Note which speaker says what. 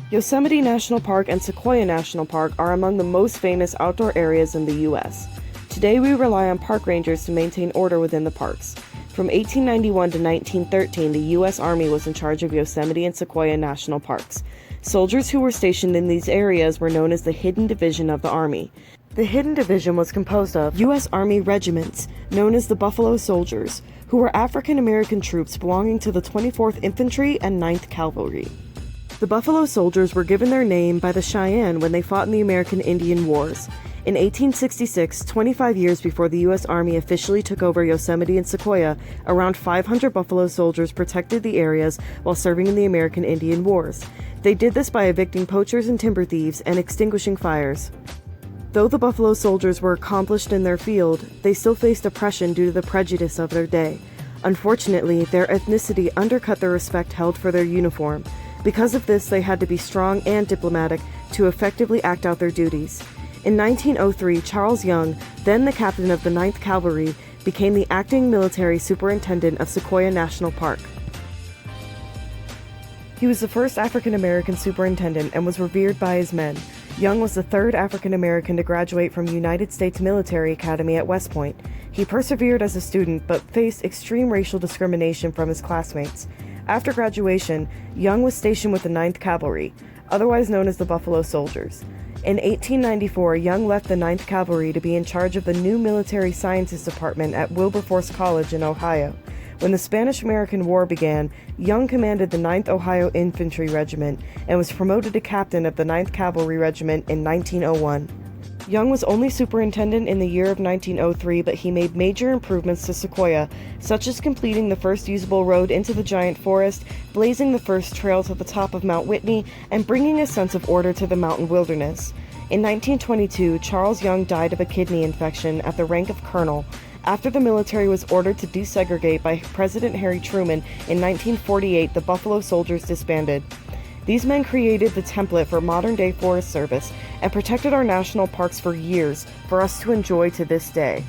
Speaker 1: Yosemite National Park and Sequoia National Park are among the most famous outdoor areas in the U.S. Today we rely on park rangers to maintain order within the parks. From 1891 to 1913, the U.S. Army was in charge of Yosemite and Sequoia National Parks. Soldiers who were stationed in these areas were known as the Hidden Division of the Army. The Hidden Division was composed of U.S. Army regiments, known as the Buffalo Soldiers, who were African American troops belonging to the 24th Infantry and 9th Cavalry. The Buffalo Soldiers were given their name by the Cheyenne when they fought in the American Indian Wars. In 1866, 25 years before the U.S. Army officially took over Yosemite and Sequoia, around 500 Buffalo Soldiers protected the areas while serving in the American Indian Wars. They did this by evicting poachers and timber thieves and extinguishing fires. Though the Buffalo Soldiers were accomplished in their field, they still faced oppression due to the prejudice of their day. Unfortunately, their ethnicity undercut the respect held for their uniform. Because of this, they had to be strong and diplomatic to effectively act out their duties. In 1903, Charles Young, then the captain of the 9th Cavalry, became the acting military superintendent of Sequoia National Park. He was the first African American superintendent and was revered by his men. Young was the third African American to graduate from United States Military Academy at West Point. He persevered as a student but faced extreme racial discrimination from his classmates. After graduation, Young was stationed with the 9th Cavalry, otherwise known as the Buffalo Soldiers. In 1894, Young left the 9th Cavalry to be in charge of the new Military Sciences Department at Wilberforce College in Ohio. When the Spanish-American War began, Young commanded the 9th Ohio Infantry Regiment and was promoted to captain of the 9th Cavalry Regiment in 1901. Young was only superintendent in the year of 1903, but he made major improvements to Sequoia, such as completing the first usable road into the giant forest, blazing the first trail to the top of Mount Whitney, and bringing a sense of order to the mountain wilderness. In 1922, Charles Young died of a kidney infection at the rank of colonel. After the military was ordered to desegregate by President Harry Truman in 1948, the Buffalo Soldiers disbanded. These men created the template for modern-day Forest Service and protected our national parks for years for us to enjoy to this day.